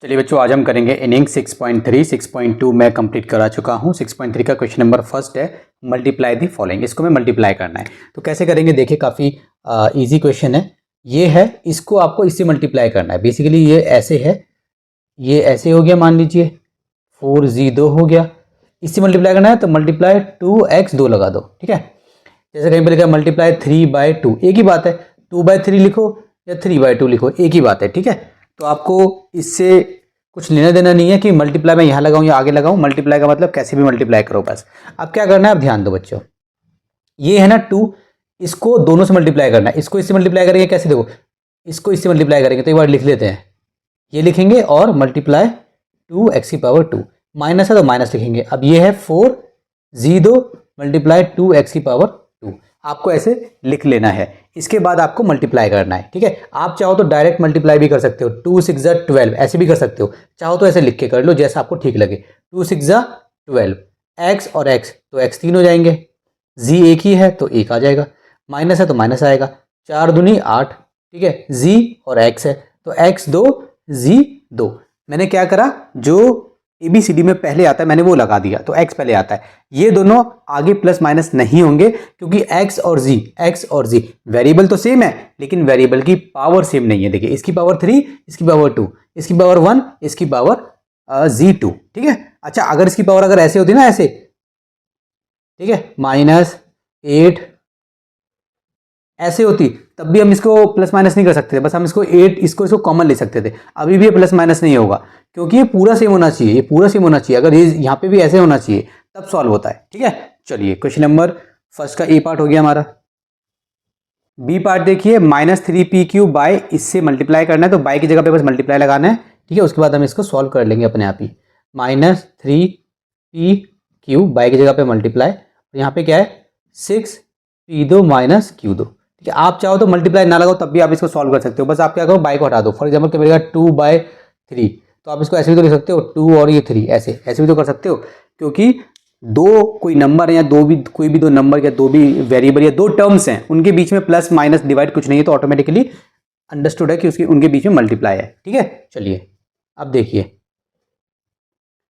चलिए बच्चों, आज हम करेंगे इनिंग 6.3। 6.2 मैं कंप्लीट करा चुका हूँ। 6.3 का क्वेश्चन नंबर फर्स्ट है, मल्टीप्लाई दी फॉलोइंग। इसको मैं मल्टीप्लाई करना है तो कैसे करेंगे, देखिए काफ़ी इजी क्वेश्चन है। ये है, इसको आपको इससे मल्टीप्लाई करना है। बेसिकली ये ऐसे है, ये ऐसे हो गया, मान लीजिए 4z2 हो गया। इससे मल्टीप्लाई करना है तो मल्टीप्लाई 2x2 लगा दो, ठीक है। जैसे कहीं पर लिखा मल्टीप्लाई 3/2, एक ही बात है। 2/3 लिखो या 3/2 लिखो, एक ही बात है, ठीक है। तो आपको इससे कुछ लेना देना नहीं है कि मल्टीप्लाई मैं यहाँ लगाऊं या आगे लगाऊं। मल्टीप्लाई का मतलब कैसे भी मल्टीप्लाई करो बस। अब क्या करना है, अब ध्यान दो बच्चों, ये है ना 2, इसको दोनों से मल्टीप्लाई करना है। इसको इससे मल्टीप्लाई करेंगे कैसे, देखो इसको इससे मल्टीप्लाई करेंगे तो एक बार लिख लेते हैं, ये लिखेंगे और मल्टीप्लाई 2x⁻2, माइनस है तो माइनस लिखेंगे। अब ये है 4z2 मल्टीप्लाई 2x⁻2, आपको ऐसे लिख लेना है। इसके बाद आपको मल्टीप्लाई करना है, ठीक है। आप चाहो तो डायरेक्ट मल्टीप्लाई भी कर सकते हो, 2 6 12 ऐसे भी कर सकते हो। चाहो तो ऐसे लिख के कर लो जैसा आपको ठीक लगे। 2 6 12, x और x तो x 3 हो जाएंगे, z एक ही है तो 1 आ जाएगा, माइनस है तो माइनस आएगा, 4 दूनी 8, ठीक है। z और x है तो x 2 z 2। मैंने क्या करा, जो ABCD में पहले आता है मैंने वो लगा दिया, तो x पहले आता है। ये दोनों आगे प्लस माइनस नहीं होंगे क्योंकि x और z वेरिएबल तो सेम है लेकिन वेरिएबल की पावर सेम नहीं है। देखिए इसकी पावर 3, इसकी पावर 2, इसकी पावर 1, इसकी पावर z2, ठीक है। अच्छा, अगर इसकी पावर अगर ऐसे होती ना, ऐसे, ठीक है, -8 ऐसे होती तब भी हम इसको प्लस माइनस नहीं कर सकते थे, बस हम इसको 8 इसको कॉमन ले सकते थे। अभी भी ये प्लस माइनस नहीं होगा क्योंकि ये पूरा सेम होना चाहिए, ये पूरा सेम होना चाहिए। अगर ये यहाँ पे भी ऐसे होना चाहिए तब सॉल्व होता है, ठीक है। चलिए क्वेश्चन नंबर फर्स्ट का ए पार्ट हो गया हमारा। बी पार्ट देखिए, -3p³ बाय, इससे मल्टीप्लाई करना है तो बाय की जगह पे बस मल्टीप्लाई लगाना है, ठीक है। उसके बाद हम इसको सॉल्व कर लेंगे अपने आप ही। -3p³ बाय की जगह पे मल्टीप्लाई, यहाँ पे क्या है 6p2 - q2, ठीक है। आप चाहो तो मल्टीप्लाई ना लगाओ तब भी आप इसको सॉल्व कर सकते हो। बस आप क्या करो, बाय को हटा दो। फॉर एग्जाम्पल क्या मिलेगा 2/3, तो आप इसको ऐसे भी तो लिख सकते हो, 2 और ये 3, ऐसे ऐसे भी तो कर सकते हो। क्योंकि दो कोई नंबर है या कोई भी दो नंबर या दो भी वेरिएबल या दो टर्म्स हैं, उनके बीच में प्लस माइनस डिवाइड कुछ नहीं है तो ऑटोमेटिकली अंडरस्टूड है कि उनके बीच में मल्टीप्लाई है, ठीक है। चलिए अब देखिए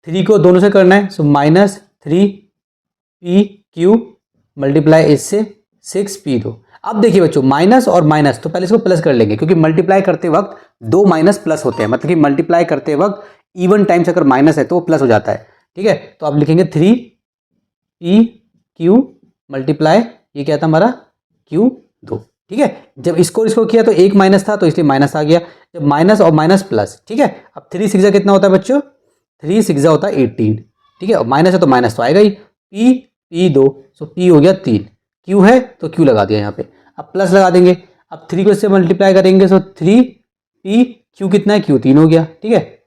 3 को दोनों से करना है, सो -3p³ मल्टीप्लाई इससे 6p2। अब देखिए बच्चों, माइनस और माइनस तो पहले इसको प्लस कर लेंगे क्योंकि मल्टीप्लाई करते वक्त दो माइनस प्लस होते हैं, मतलब कि मल्टीप्लाई करते वक्त इवन टाइम्स अगर माइनस है तो वो प्लस हो जाता है, ठीक है। तो आप लिखेंगे 3p³ मल्टीप्लाई, ये क्या था हमारा q2, ठीक है। जब इसको किया तो एक माइनस था तो इसलिए माइनस आ गया, जब माइनस और माइनस प्लस, ठीक है। अब 3 6 कितना होता है बच्चों, 3 6 होता है 18, ठीक है। और माइनस है तो माइनस तो आएगा ही, p2, सो p हो गया 3, q है तो q लगा दिया यहाँ पे। अब प्लस लगा देंगे, अब 3 को इससे मल्टीप्लाई करेंगे सो 3p कितना है, q3 हो गया, ठीक है।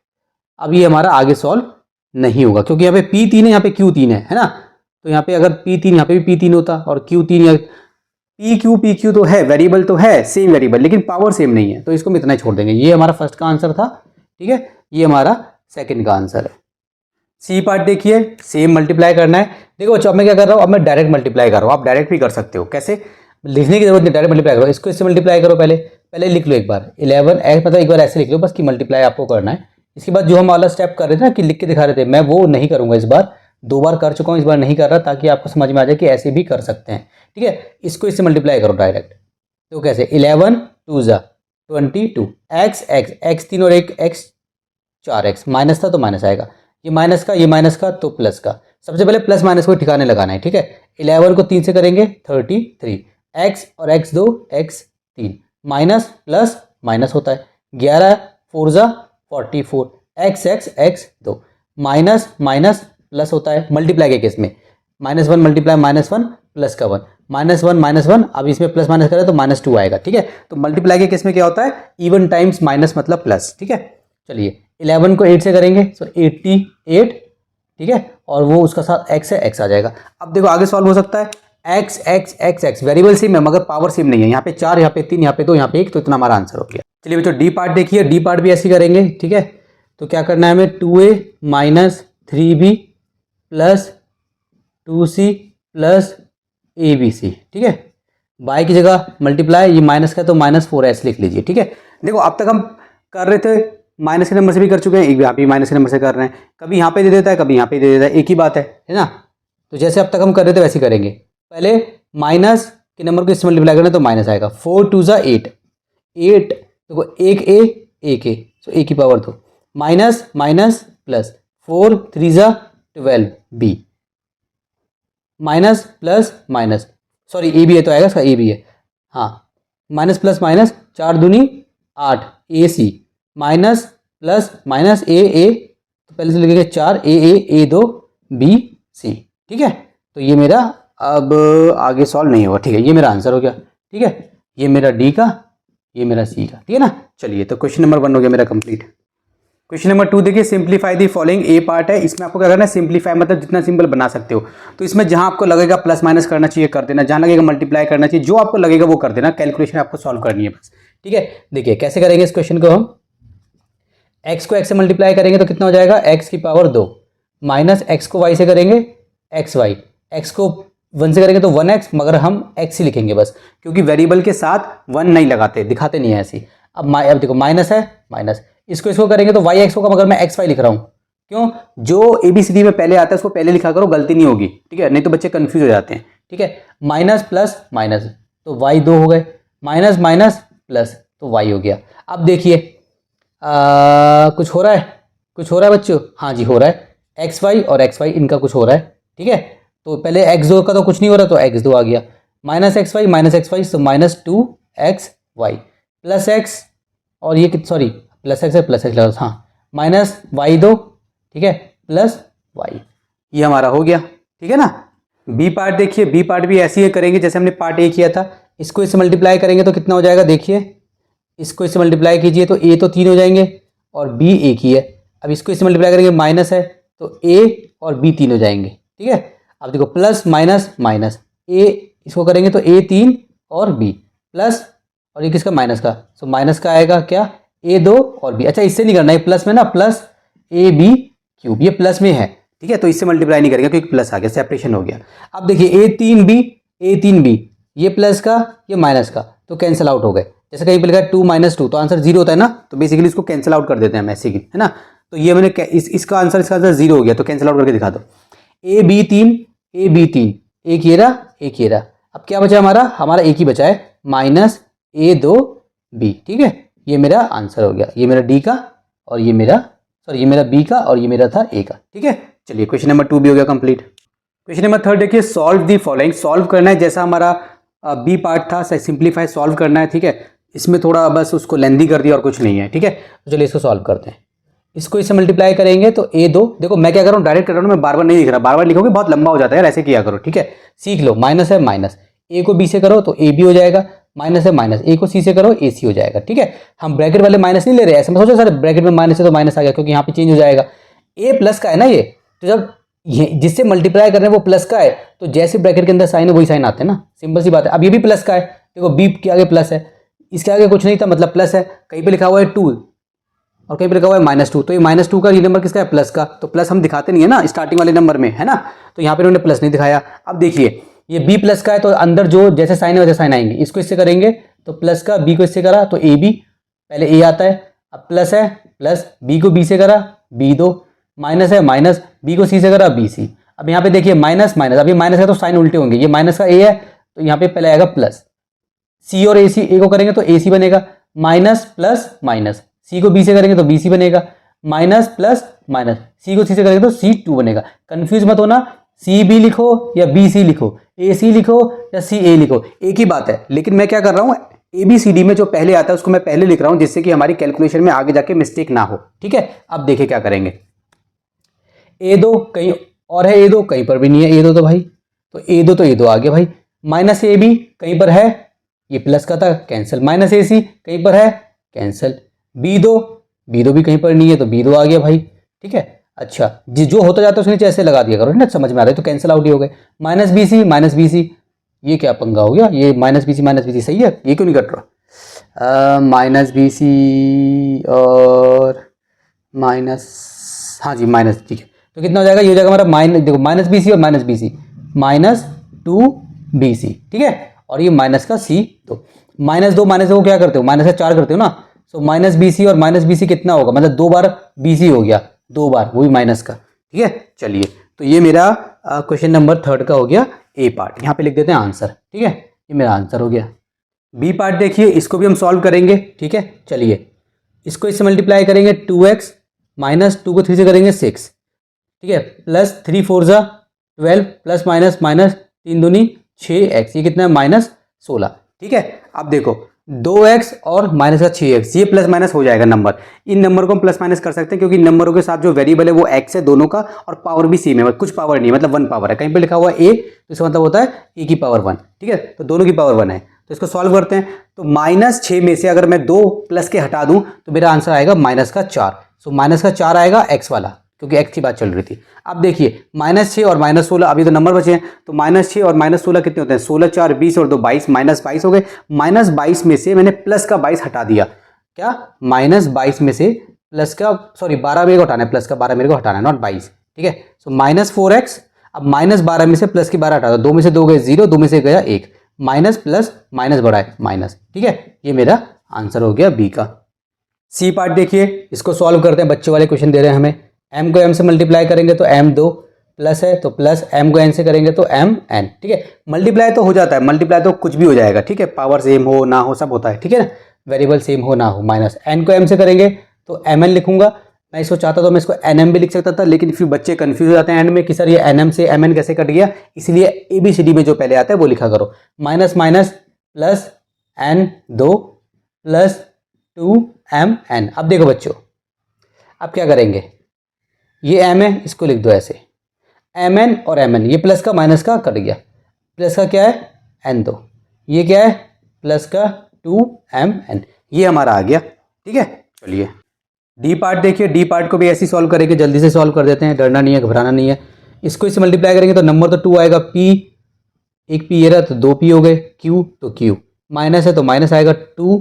अब ये हमारा आगे सॉल्व नहीं होगा क्योंकि यहाँ पे p3 है, यहाँ पे q3 है ना। तो यहाँ पे अगर p3, यहाँ पे भी p3 होता और q3 या pq तो है, वेरिएबल तो है सेम वेरिएबल, लेकिन पावर सेम नहीं है, तो इसको हम इतना ही छोड़ देंगे। ये हमारा फर्स्ट का आंसर था, ठीक है। ये हमारा सेकंड का आंसर है। सी पार्ट देखिए, सेम मल्टीप्लाई करना है। देखो बच्चों, अब मैं क्या कर रहा हूँ, अब मैं डायरेक्ट मल्टीप्लाई कर रहा हूँ। आप डायरेक्ट भी कर सकते हो, कैसे, लिखने की जरूरत नहीं, डायरेक्ट मल्टीप्लाई करो। इसको इससे मल्टीप्लाई करो, पहले लिख लो एक बार 11x, मतलब एक बार ऐसे लिख लो बस कि मल्टीप्लाई आपको करना है। इसके बाद जो हम वाला स्टेप कर रहे थे ना कि लिख के दिखा रहे थे, मैं वो नहीं करूंगा इस बार, 2 बार कर चुका हूँ, इस बार नहीं कर रहा, ताकि आपको समझ में आ जाए कि ऐसे भी कर सकते हैं, ठीक है। इसको इससे मल्टीप्लाई करो डायरेक्ट, तो कैसे 11 2 22, x 3 और 1 x 4x, माइनस था तो माइनस आएगा, ये माइनस का, ये माइनस का तो प्लस का। सबसे पहले प्लस माइनस को ठिकाने लगाना है, ठीक है। 11 को 3 से करेंगे 33, x और x 2 x 3, minus plus minus होता है, 11 4 44, x 2, माइनस माइनस प्लस होता है मल्टीप्लाई के केस में, -1 मल्टीप्लाई -1 प्लस का 1, -1 अब इसमें प्लस माइनस करें तो -2 आएगा, ठीक है। तो मल्टीप्लाई के केस में क्या होता है, इवन टाइम्स माइनस मतलब प्लस, ठीक है। चलिए 11 को 8 से करेंगे सो 88, ठीक है, और वो उसका साथ x है, x आ जाएगा। अब देखो आगे सॉल्व हो सकता है, x वेरिएबल सेम है मगर पावर सेम नहीं है, यहाँ पे 4, यहाँ पे 3, यहाँ पे 2, यहाँ पे 1, तो इतना हमारा आंसर हो गया। चलिए बच्चों डी पार्ट देखिए, डी पार्ट भी ऐसे करेंगे, ठीक है। तो क्या करना है हमें, 2a - 3b + 2c + abc, ठीक है। बाय की जगह मल्टीप्लाई, ये माइनस का तो -4s लिख लीजिए, ठीक है। देखो अब तक हम कर रहे थे माइनस के नंबर से भी कर चुके हैं, एक यहाँ पे माइनस के नंबर से कर रहे हैं, कभी यहाँ पे दे देता है कभी यहाँ पे दे देता है, एक ही बात है ना। तो जैसे अब तक हम कर रहे थे वैसे करेंगे, पहले माइनस के नंबर को इससे मल्टीप्लाई करना तो माइनस आएगा, 4 2 8, 8 देखो एक ए, सो ए की power 2 minus minus plus 4 3 12 b minus plus minus, sorry a भी है तो आएगा इसका, ए भी है, हाँ माइनस प्लस माइनस 4 दूनी 8 ए सी माइनस प्लस माइनस ए, तो पहले से लिखेंगे 4 ए 2 बी सी, ठीक है। तो ये मेरा अब आगे सॉल्व नहीं होगा, ठीक है, ये मेरा आंसर हो गया, ठीक है, ये मेरा डी का, ये मेरा सी का, ठीक है ना। चलिए तो क्वेश्चन नंबर 1 हो गया मेरा कंप्लीट। क्वेश्चन नंबर 2 देखिए, simplify the following, A part है, इसमें आपको क्या करना है, सिंप्लीफाई मतलब जितना सिंपल बना सकते हो। तो इसमें जहां आपको लगेगा प्लस माइनस करना चाहिए कर देना, जहां लगेगा मल्टीप्लाई करना चाहिए, जो आपको लगेगा वो कर देना, कैलकुलेशन आपको सॉल्व करनी है बस, ठीक है। देखिए कैसे करेंगे इस क्वेश्चन को, हम एक्स को एक्स से मल्टीप्लाई करेंगे तो कितना हो जाएगा, एक्स की पावर 2 माइनस एक्स को वाई से करेंगे एक्स वाई, एक्स को 1 से करेंगे तो 1x, मगर हम x ही लिखेंगे बस, क्योंकि वेरिएबल के साथ 1 नहीं लगाते, दिखाते नहीं है ऐसी। अब देखो माइनस है माइनस, इसको करेंगे तो y x होगा, मगर मैं x y लिख रहा हूँ, क्यों, जो ABCD में पहले आता है उसको पहले लिखा करो, गलती नहीं होगी, ठीक है, नहीं तो बच्चे कंफ्यूज हो जाते हैं, ठीक है। माइनस प्लस माइनस तो y 2 हो गए, माइनस माइनस प्लस तो y हो गया। अब देखिए कुछ हो रहा है बच्चों, हाँ जी हो रहा है, एक्स वाई और एक्स वाई इनका कुछ हो रहा है, ठीक है। तो पहले x2 का तो कुछ नहीं हो रहा, तो x2 आ गया, माइनस एक्स वाई तो माइनस 2xy प्लस x, और ये सॉरी प्लस एक्स है प्लस एक्स लगा, हाँ माइनस y2, ठीक है, प्लस y, ये हमारा हो गया, ठीक है ना। बी पार्ट देखिए, बी पार्ट भी ऐसे ही करेंगे जैसे हमने पार्ट ए किया था, इसको इससे मल्टीप्लाई करेंगे तो कितना हो जाएगा, देखिए इसको इससे मल्टीप्लाई कीजिए तो ए तो 3 हो जाएंगे और बी एक ही है। अब इसको इससे मल्टीप्लाई करेंगे, माइनस है तो ए और बी 3 हो जाएंगे, ठीक है। अब देखो प्लस माइनस माइनस, ए इसको करेंगे तो ए 3 और बी प्लस, और ये किसका, माइनस का, सो माइनस का आएगा क्या, ए 2 और बी, अच्छा इससे नहीं करना है, प्लस में ना, प्लस ए बी क्यूब, ये प्लस में है, ठीक है, तो इससे मल्टीप्लाई नहीं करेंगे क्योंकि प्लस आ गया, सेपरेशन हो गया। अब देखिए ए 3 बी, ये प्लस का ये माइनस का, तो कैंसिल आउट हो गए, जैसे कहीं पे लिखा है 2 - 2 तो आंसर 0 होता है ना, तो बेसिकली इसको कैंसिल आउट कर देते हैं हम ऐसे ही, है ना। तो ये मैंने इसका आंसर 0 हो गया, तो कैंसिल आउट करके दिखा दो, ए बी 3 एक ये रहा, अब क्या बचा हमारा एक ही बचा है, माइनस ए 2 बी, ठीक है, ये मेरा आंसर हो गया, ये मेरा डी का और ये मेरा बी का और ये मेरा था ए का, ठीक है। चलिए क्वेश्चन नंबर 2 भी हो गया कंप्लीट। क्वेश्चन नंबर 3 देखिए, सॉल्व दी फॉलोइंग, सॉल्व करना है जैसा हमारा बी पार्ट था, सिंप्लीफाई सॉल्व करना है, ठीक है। इसमें थोड़ा बस उसको लेंदी कर दिया और कुछ नहीं है, ठीक है। तो चलिए इसको सॉल्व करते हैं, इसको इससे मल्टीप्लाई करेंगे तो ए 2, देखो मैं क्या कर रहा हूँ, डायरेक्ट कर रहा हूँ, मैं बार बार नहीं लिख रहा, बार बार लिखोगे बहुत लंबा हो जाता है यार, ऐसे किया करो, ठीक है, सीख लो। माइनस है माइनस, ए को बी से करो तो ए बी हो जाएगा, माइनस है माइनस, ए को सी से करो ए सी हो जाएगा, ठीक है। हम ब्रैकेट वाले माइनस नहीं ले रहे, ऐसे मत सोचो सर ब्रैकेट में माइनस है तो माइनस आ गया, क्योंकि यहाँ पे चेंज हो जाएगा, ए प्लस का है ना ये, तो जब ये जिससे मल्टीप्लाई कर रहे हैं वो प्लस का है, तो जैसे ब्रैकेट के अंदर साइन है वही साइन आते हैं ना, सिंपल सी बात है। अब ये भी प्लस का है, देखो बी के आगे प्लस है, इसके आगे कुछ नहीं था मतलब प्लस है, कहीं पे लिखा हुआ है 2 और कहीं पे लिखा हुआ है -2, तो ये -2 का ये नंबर किसका है, प्लस का, तो प्लस हम दिखाते नहीं है ना स्टार्टिंग वाले नंबर में, है ना, तो यहाँ पे उन्होंने प्लस नहीं दिखाया। अब देखिए ये बी प्लस का है, तो अंदर जो जैसे साइन है वैसे साइन आएंगे, इसको इससे करेंगे तो प्लस का, बी को इससे करा तो ए बी, पहले ए आता है, अब प्लस है प्लस, बी को बी से करा बी 2, माइनस है माइनस, बी को सी से करा बी सी। अब यहाँ पे देखिए माइनस माइनस, अब ये माइनस है तो साइन उल्टे होंगे, ये माइनस का ए है तो यहाँ पे पहले आएगा प्लस, सी और ए सी, ए को करेंगे तो ए सी बनेगा, माइनस प्लस माइनस, सी को बी से करेंगे तो बी सी बनेगा, माइनस प्लस माइनस, सी को सी से करेंगे तो सी 2 बनेगा। कंफ्यूज मत होना, सी बी लिखो या बी सी लिखो, ए सी लिखो या सी ए लिखो, एक ही बात है। लेकिन मैं क्या कर रहा हूँ, ए बी सी डी में जो पहले आता है उसको मैं पहले लिख रहा हूँ, जिससे कि हमारी कैलकुलेशन में आगे जाके मिस्टेक ना हो, ठीक है। अब देखिए क्या करेंगे, ए 2 कहीं और है, ए 2 कहीं पर भी नहीं है, ए 2 तो भाई, तो ए 2 तो ए 2 आ गया भाई, माइनस ए बी कहीं पर है, ये प्लस का था कैंसिल, माइनस ए सी कहीं पर है कैंसिल, बी 2 भी कहीं पर नहीं है तो बी 2 आ गया भाई, ठीक है। अच्छा जो होता जाता है उसके नीचे ऐसे लगा दिया करो ना, समझ में आ रहा है, तो कैंसिल आउट ही हो गए, माइनस बी सी, ये क्या पंगा हो गया, ये माइनस बी सी सही है, ये क्यों नहीं कट रहा, माइनस बी सी और माइनस, हाँ जी माइनस, ठीक है, तो कितना हो जाएगा, ये हो जाएगा हमारा माइनस, देखो माइनस बी सी और माइनस बी सी, -2 BC, ठीक है, और ये माइनस का C 2, -2 को क्या करते हो, माइनस का 4 करते हो ना, सो माइनस बी सी, और माइनस बी सी कितना होगा, मतलब 2 बार बी सी हो गया, 2 बार, वो भी माइनस का। ठीक है, चलिए तो ये मेरा क्वेश्चन नंबर 3 का हो गया ए पार्ट। यहाँ पे लिख देते हैं आंसर। ठीक है, ये मेरा आंसर हो गया। बी पार्ट देखिए, इसको भी हम सॉल्व करेंगे। ठीक है, चलिए इसको इससे मल्टीप्लाई करेंगे, 2x माइनस 2 को 3 से करेंगे 6। ठीक है, प्लस 3 4 जा 12, प्लस माइनस माइनस 3 दूनी 6x, ये कितना है -16। ठीक है, अब देखो 2x और माइनस का 6x, ये प्लस माइनस हो जाएगा नंबर। इन नंबर को हम प्लस माइनस कर सकते हैं क्योंकि नंबरों के साथ जो वेरिएबल है वो x है दोनों का, और पावर भी सेम है, कुछ पावर नहीं, मतलब 1 पावर है। कहीं पे लिखा हुआ a तो इसका मतलब होता है a की पावर 1। ठीक है, तो दोनों की पावर 1 है, तो इसको सॉल्व करते हैं। तो -6 में से अगर मैं 2 प्लस के हटा दूं तो मेरा आंसर आएगा -4। सो -4 आएगा x वाला, क्योंकि x की बात चल रही थी। अब देखिए -6 और -16, अभी तो नंबर बचे हैं, तो -6 और -16 कितने होते हैं, 16 4 20 और 2 22, -22 हो गए। -22 में से मैंने प्लस का 22 हटा दिया। क्या, -22 में से प्लस का, सॉरी 12 मेरे को हटाना है, प्लस का 12 मेरे को हटाना है, नॉट 22। ठीक है, सो -4x, अब -12 में से प्लस की 12 हटा दो, 2 में से 2 गए 0, 2 में से गया 1, माइनस प्लस माइनस बढ़ा है माइनस। ठीक है, ये मेरा आंसर हो गया बी का। सी पार्ट देखिए, इसको सॉल्व करते हैं, बच्चे वाले क्वेश्चन दे रहे हैं हमें। m को m से मल्टीप्लाई करेंगे तो m 2 प्लस है, तो प्लस m को n से करेंगे तो m n। ठीक है, मल्टीप्लाई तो हो जाता है, मल्टीप्लाई तो कुछ भी हो जाएगा। ठीक है, पावर सेम हो ना हो सब होता है। ठीक है ना, वेरिएबल सेम हो ना हो। माइनस n को m से करेंगे तो mn लिखूंगा। मैं इसको चाहता तो मैं इसको nm भी लिख सकता था, लेकिन फिर बच्चे कंफ्यूज हो जाते हैं एंड में कि सर ये nm से mn कैसे कट गया, इसलिए ABCD में जो पहले आता है वो लिखा करो। Minus minus plus n 2 plus 2mn। अब देखो बच्चों, अब क्या करेंगे, ये m है, इसको लिख दो ऐसे, mn और mn, ये प्लस का माइनस का कट गया, प्लस का क्या है n 2, ये क्या है प्लस का 2mn, ये हमारा आ गया। ठीक है, चलिए डी पार्ट देखिए, डी पार्ट को भी ऐसे ही सॉल्व करेंगे, जल्दी से सॉल्व कर देते हैं, डरना नहीं है, घबराना नहीं है। इसको इससे मल्टीप्लाई करेंगे तो नंबर तो 2 आएगा, p एक p ये रहा तो 2 p हो गए, q तो q, माइनस है तो माइनस आएगा 2,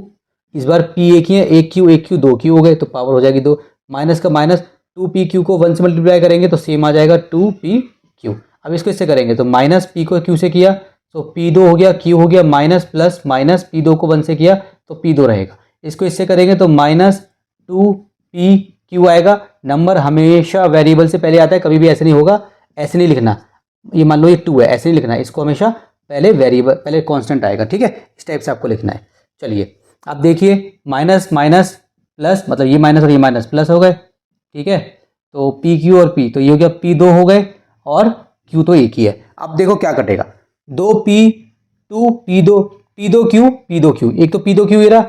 इस बार p एक ही है, एक q 2 q हो गए, तो पावर हो जाएगी 2, माइनस का माइनस 2pq को 1 से मल्टीप्लाई करेंगे तो सेम आ जाएगा 2pq। अब इसको इससे करेंगे तो माइनस p को q से किया तो p2 हो गया, q हो गया, माइनस प्लस माइनस p2 को 1 से किया तो p2 रहेगा। इसको इससे करेंगे तो माइनस 2pq आएगा। नंबर हमेशा वेरिएबल से पहले आता है, कभी भी ऐसे नहीं होगा, ऐसे नहीं लिखना। ये मान लो ये 2 है, ऐसे नहीं लिखना है, इसको हमेशा पहले वेरिएबल, पहले कांस्टेंट आएगा। ठीक है, इस टाइप से आपको लिखना है। चलिए अब देखिए, माइनस माइनस प्लस, मतलब ये माइनस और ये माइनस प्लस हो गए। ठीक है, तो पी क्यू और पी, तो ये हो गया p2 हो गए, और q तो एक ही है। अब देखो क्या कटेगा, 2p2 p2q, एक तो p2q ये रहा,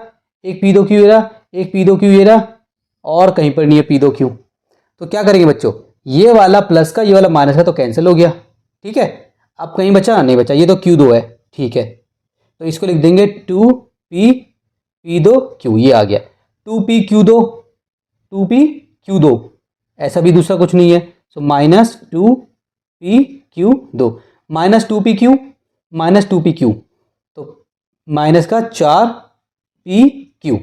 एक p2q ये रहा, एक p2q ये रहा, और कहीं पर नहीं है p2q। तो क्या करेंगे बच्चों, ये वाला प्लस का ये वाला माइनस का तो कैंसिल हो गया। ठीक है, अब कहीं बचा नहीं बचा, ये तो q2 है। ठीक है, तो इसको लिख देंगे 2p2q, ये आ गया 2pq2, ऐसा भी दूसरा कुछ नहीं है। So minus 2pq2, minus 2pq minus 2pq, तो माइनस का 4pq,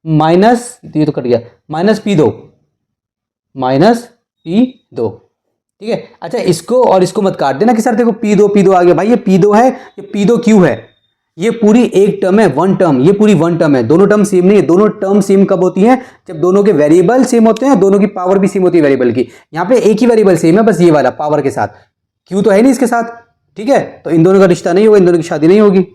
माइनस ये तो कट गया, माइनस p2 माइनस p2। ठीक है, अच्छा इसको और इसको मत काट देना कि सर देखो p2 आ गया, भाई ये p2 है, ये p2q है, ये पूरी एक टर्म है, वन टर्म, ये पूरी वन टर्म है। दोनों टर्म सेम नहीं है, दोनों टर्म सेम कब होती हैं, जब दोनों के वेरिएबल सेम होते हैं, दोनों की पावर भी सेम होती है वेरिएबल की। यहाँ पे एक ही वेरिएबल सेम है, बस ये वाला पावर के साथ, क्यू तो है नहीं इसके साथ। ठीक है, तो इन दोनों का रिश्ता नहीं होगा, इन दोनों की शादी नहीं होगी।